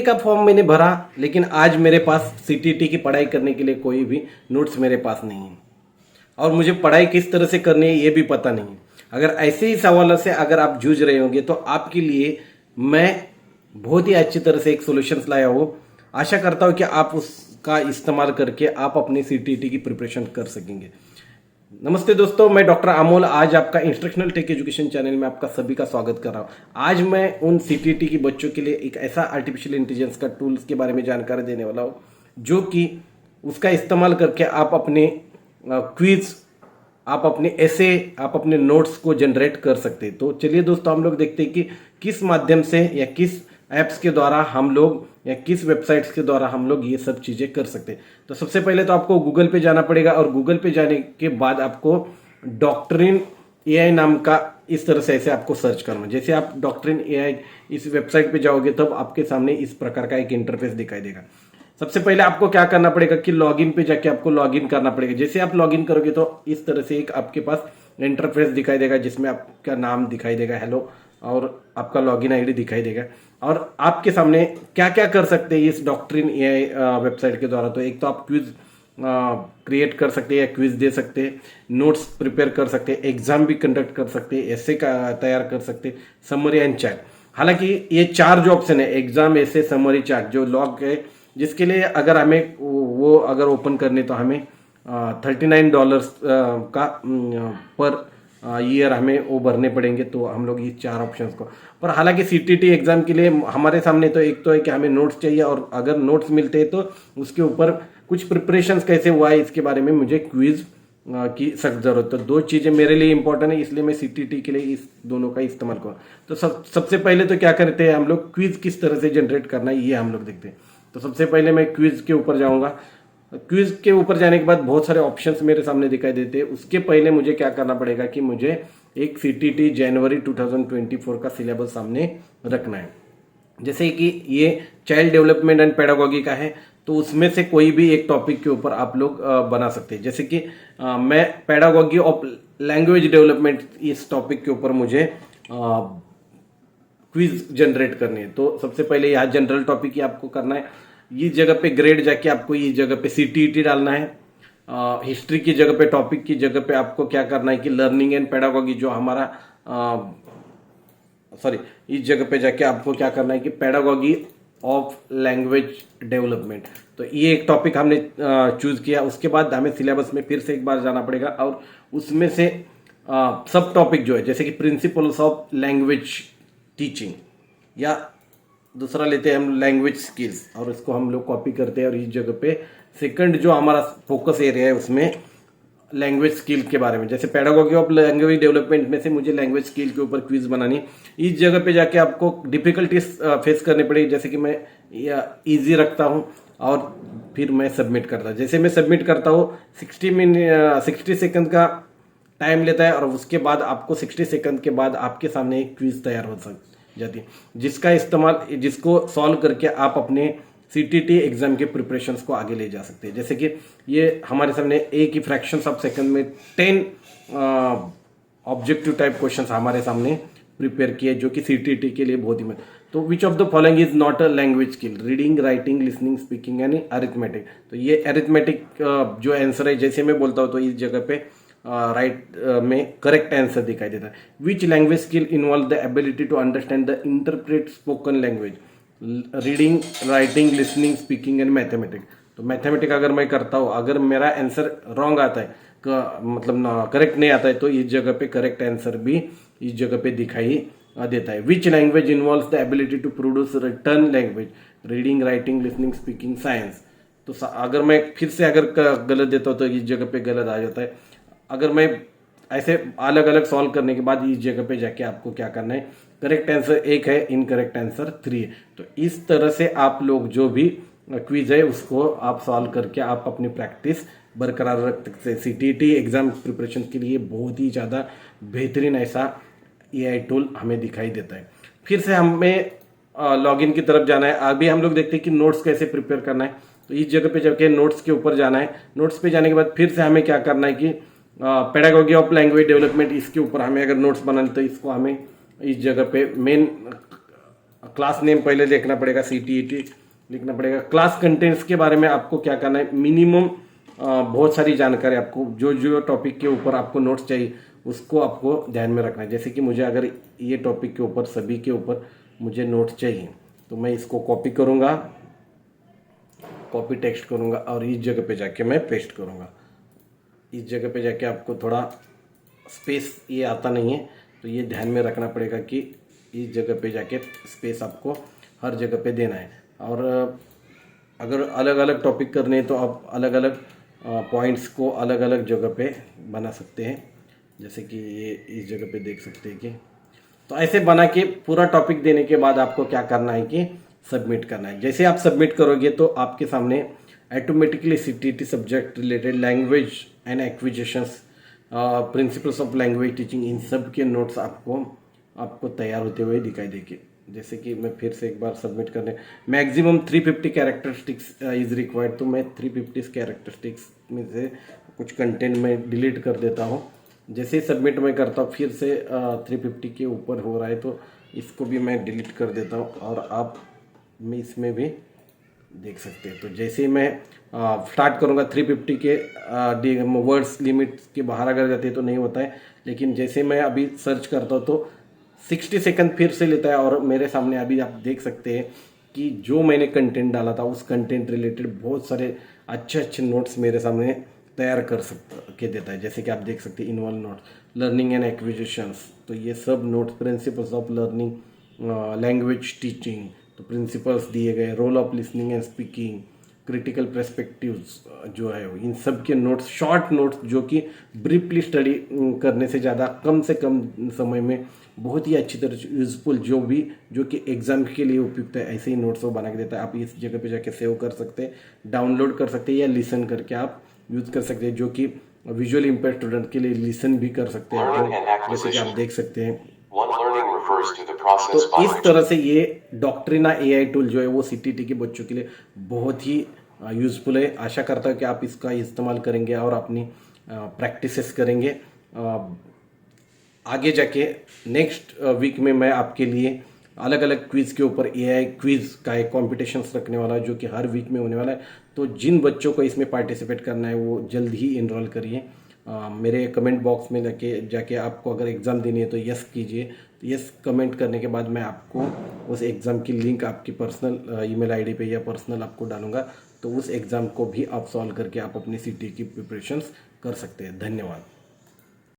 CTT का form मैंने भरा, लेकिन आज मेरे पास सीटीटी की पढ़ाई करने के लिए कोई भी नोट्स मेरे पास नहीं है और मुझे पढ़ाई किस तरह से करनी है ये भी पता नहीं है। अगर ऐसे ही सवालों से अगर आप जूझ रहे होंगे तो आपके लिए मैं बहुत ही अच्छी तरह से एक सॉल्यूशंस लाया हूँ। आशा करता हूँ कि आप उसका इस्तेमाल करके आप अपनी सीटीटी की प्रिपरेशन कर सकेंगे। नमस्ते दोस्तों, मैं डॉक्टर अमोल आज आपका इंस्ट्रक्शनल टेक एजुकेशन चैनल में आपका सभी का स्वागत कर रहा हूँ। आज मैं उन सीटीटी की बच्चों के लिए एक ऐसा आर्टिफिशियल इंटेलिजेंस का टूल्स के बारे में जानकारी देने वाला हूँ जो कि उसका इस्तेमाल करके आप अपने क्विज, आप अपने ऐसे, आप अपने नोट्स को जनरेट कर सकते हैं। तो चलिए दोस्तों, हम लोग देखते हैं कि किस माध्यम से या किस ऐप्स के द्वारा हम लोग या किस वेबसाइट्स के द्वारा हम लोग ये सब चीज़ें कर सकते हैं। तो सबसे पहले तो आपको गूगल पे जाना पड़ेगा और गूगल पे जाने के बाद आपको डॉक्ट्रिन एआई नाम का इस तरह से ऐसे आपको सर्च करना। जैसे आप डॉक्ट्रिन एआई इस वेबसाइट पे जाओगे तब आपके सामने इस प्रकार का एक इंटरफेस दिखाई देगा। सबसे पहले आपको क्या करना पड़ेगा कि लॉगिन पे जाके आपको लॉगिन करना पड़ेगा। जैसे आप लॉगिन करोगे तो इस तरह से एक आपके पास इंटरफेस दिखाई देगा जिसमें आपका नाम दिखाई देगा हेलो और आपका लॉगिन आईडी दिखाई देगा और आपके सामने क्या क्या कर सकते हैं इस डॉक्ट्रिन एआई वेबसाइट के द्वारा। तो एक तो आप क्विज क्रिएट कर सकते हैं या क्विज दे सकते हैं, नोट्स प्रिपेयर कर सकते हैं, एग्जाम भी कंडक्ट कर सकते हैं, ऐसे का तैयार कर सकते हैं, समरी एंड चैट। हालांकि ये चार जो ऑप्शन है एग्जाम, ऐसे, समरी, चैट जो लॉग है, जिसके लिए अगर हमें वो अगर ओपन करने तो हमें $39 का पर ईयर हमें वो भरने पड़ेंगे। तो हम लोग ये चार ऑप्शंस को, पर हालांकि सीटीटी एग्जाम के लिए हमारे सामने तो एक तो है कि हमें नोट्स चाहिए और अगर नोट्स मिलते हैं तो उसके ऊपर कुछ प्रिपरेशंस कैसे हुआ है इसके बारे में मुझे क्विज की सख्त जरूरत। तो दो चीजें मेरे लिए इंपॉर्टेंट है, इसलिए मैं सीटीटी के लिए इस दोनों का इस्तेमाल करूँ। तो सबसे पहले तो क्या करते हैं हम लोग, क्विज किस तरह से जनरेट करना है ये हम लोग देखते हैं। तो सबसे पहले मैं क्विज के ऊपर जाऊंगा। क्विज के ऊपर जाने के बाद बहुत सारे ऑप्शंस मेरे सामने दिखाई देते हैं। उसके पहले मुझे क्या करना पड़ेगा कि मुझे एक सीटीटी जनवरी 2024 का सिलेबस सामने रखना है। जैसे कि ये चाइल्ड डेवलपमेंट एंड पेडागोगी का है तो उसमें से कोई भी एक टॉपिक के ऊपर आप लोग बना सकते हैं। जैसे कि मैं पेडागोगी ऑफ लैंग्वेज डेवलपमेंट इस टॉपिक के ऊपर मुझे क्विज जनरेट करनी है। तो सबसे पहले यहाँ जनरल टॉपिक ही आपको करना है। इस जगह पे ग्रेड जाके आपको इस जगह पे सीटीईटी डालना है। हिस्ट्री की जगह पे, टॉपिक की जगह पे आपको क्या करना है कि लर्निंग एंड पेडागोगी जो हमारा इस जगह पे जाके आपको क्या करना है कि पेडागोगी ऑफ लैंग्वेज डेवलपमेंट। तो ये एक टॉपिक हमने चूज किया। उसके बाद हमें सिलेबस में फिर से एक बार जाना पड़ेगा और उसमें से सब टॉपिक जो है जैसे कि प्रिंसिपल्स ऑफ लैंग्वेज टीचिंग या दूसरा लेते हैं हम लैंग्वेज स्किल्स और इसको हम लोग कॉपी करते हैं और इस जगह पे सेकंड जो हमारा फोकस एरिया है उसमें लैंग्वेज स्किल के बारे में, जैसे पेडागोगी ऑफ लैंग्वेज डेवलपमेंट में से मुझे लैंग्वेज स्किल के ऊपर क्विज बनानी है। इस जगह पे जाके आपको डिफिकल्टीज फेस करनी पड़ेगी। जैसे कि मैं इजी रखता हूँ और फिर मैं सबमिट करता हूँ। जैसे मैं सबमिट करता हूँ 60 सेकंड का टाइम लेता है और उसके बाद आपको 60 सेकंड के बाद आपके सामने एक क्विज तैयार हो जाती है जिसको सॉल्व करके आप अपने सीटीटी एग्जाम के प्रिपरेशंस को आगे ले जा सकते हैं। जैसे कि ये हमारे सामने एक ही फ्रैक्शंस ऑफ सेकंड में 10 ऑब्जेक्टिव टाइप क्वेश्चंस हमारे सामने प्रिपेयर किए जो कि सीटीटी के लिए बहुत ही तो which of the following is not a language skill, reading, writing, listening, speaking and arithmetic. तो ये अरिथमेटिक जो आंसर है जैसे मैं बोलता हूँ तो इस जगह पे राइट में करेक्ट आंसर दिखाई देता है। Which language skill involve the ability to understand the interpret spoken language, reading, writing, listening, speaking and mathematic. तो मैथमेटिक अगर मैं करता हूँ, अगर मेरा आंसर रॉन्ग आता है मतलब करेक्ट नहीं आता है तो इस जगह पे करेक्ट आंसर भी इस जगह पे दिखाई देता है। Which language involve the ability to produce return language, reading, writing, listening, speaking, science. तो अगर मैं फिर से अगर गलत देता हूँ तो इस जगह पे गलत आ जाता है। अगर मैं ऐसे अलग अलग सॉल्व करने के बाद इस जगह पे जाके आपको क्या करना है, करेक्ट आंसर 1 है, इनकरेक्ट आंसर 3 है। तो इस तरह से आप लोग जो भी क्विज है उसको आप सॉल्व करके आप अपनी प्रैक्टिस बरकरार रख सकते हैं। सीटीटी एग्जाम प्रिपरेशन के लिए बहुत ही ज़्यादा बेहतरीन ऐसा एआई टूल हमें दिखाई देता है। फिर से हमें लॉगिन की तरफ जाना है। अभी हम लोग देखते हैं कि नोट्स कैसे प्रिपेयर करना है। तो इस जगह पे जाके नोट्स के ऊपर जाना है। नोट्स पे जाने के बाद फिर से हमें क्या करना है कि पेडागोगी ऑफ लैंग्वेज डेवलपमेंट इसके ऊपर हमें अगर नोट्स बनाने तो इसको हमें इस जगह पे मेन क्लास नेम पहले देखना पड़ेगा, CTET लिखना पड़ेगा। क्लास कंटेंट्स के बारे में आपको क्या करना है, मिनिमम बहुत सारी जानकारी आपको जो जो टॉपिक के ऊपर आपको नोट्स चाहिए उसको आपको ध्यान में रखना है। जैसे कि मुझे अगर ये टॉपिक के ऊपर सभी के ऊपर मुझे नोट्स चाहिए तो मैं इसको कॉपी करूँगा, कॉपी टेक्स्ट करूँगा और इस जगह पे जाके मैं पेस्ट करूँगा। इस जगह पे जाके आपको थोड़ा स्पेस ये आता नहीं है तो ये ध्यान में रखना पड़ेगा कि इस जगह पे जाके स्पेस आपको हर जगह पे देना है। और अगर अलग अलग टॉपिक करने हैं तो आप अलग अलग पॉइंट्स को अलग अलग जगह पे बना सकते हैं। जैसे कि ये इस जगह पे देख सकते हैं कि तो ऐसे बना के पूरा टॉपिक देने के बाद आपको क्या करना है कि सबमिट करना है। जैसे आप सबमिट करोगे तो आपके सामने automatically CTET subject related language and acquisitions, principles of language teaching, इन सब के नोट्स आपको तैयार होते हुए दिखाई देंगे। जैसे कि मैं फिर से एक बार सबमिट करने, मैक्सिमम 350 कैरेक्टरिस्टिक्स इज रिक्वायर्ड, तो मैं 350 कैरेक्टरिस्टिक्स में से कुछ कंटेंट में डिलीट कर देता हूँ। जैसे ही सबमिट मैं करता हूँ फिर से 350 के ऊपर हो रहा है तो इसको भी मैं डिलीट कर देता हूँ और आप मैं इसमें भी देख सकते हैं। तो जैसे ही मैं स्टार्ट करूँगा 350 के वर्ड्स लिमिट के बाहर अगर जाते हैं तो नहीं होता है, लेकिन जैसे मैं अभी सर्च करता हूँ तो 60 सेकंड फिर से लेता है और मेरे सामने अभी आप देख सकते हैं कि जो मैंने कंटेंट डाला था उस कंटेंट रिलेटेड बहुत सारे अच्छे अच्छे नोट्स मेरे सामने तैयार कर सकता के देता है। जैसे कि आप देख सकते हैं involve notes, learning and acquisitions, तो ये सब notes, principles of learning, language teaching, तो प्रिंसिपल्स दिए गए, role of listening and speaking, critical perspectives जो है इन सब के नोट्स, शॉर्ट नोट्स जो कि ब्रीफली स्टडी करने से ज़्यादा कम से कम समय में बहुत ही अच्छी तरह से यूजफुल जो कि एग्जाम के लिए उपयुक्त है, ऐसे ही नोट्स वो बना के देता है। आप इस जगह पे जाके सेव कर सकते हैं, डाउनलोड कर सकते हैं या लिसन करके आप यूज कर सकते हैं, जो कि विजुअल इम्पेयर स्टूडेंट के लिए लिसन भी कर सकते हैं। तो जैसे कि आप देख सकते हैं तो इस तरह से ये डॉक्ट्रिना AI टूल जो है वो CTET के बच्चों के लिए बहुत ही यूजफुल है। आशा करता हूँ कि आप इसका इस्तेमाल करेंगे और अपनी प्रैक्टिसेस करेंगे। आगे जाके नेक्स्ट वीक में मैं आपके लिए अलग अलग क्विज़ के ऊपर AI क्विज़ का एक कॉम्पिटिशन्स रखने वाला है जो कि हर वीक में होने वाला है। तो जिन बच्चों को इसमें पार्टिसिपेट करना है वो जल्द ही इनरोल करिए। मेरे कमेंट बॉक्स में जाके आपको अगर एग्ज़ाम देनी है तो यस कीजिए। यस कमेंट करने के बाद मैं आपको उस एग्ज़ाम की लिंक आपकी पर्सनल ईमेल आईडी पे या पर्सनल आपको डालूंगा, तो उस एग्ज़ाम को भी आप सॉल्व करके आप अपनी CTET की प्रिपरेशंस कर सकते हैं। धन्यवाद।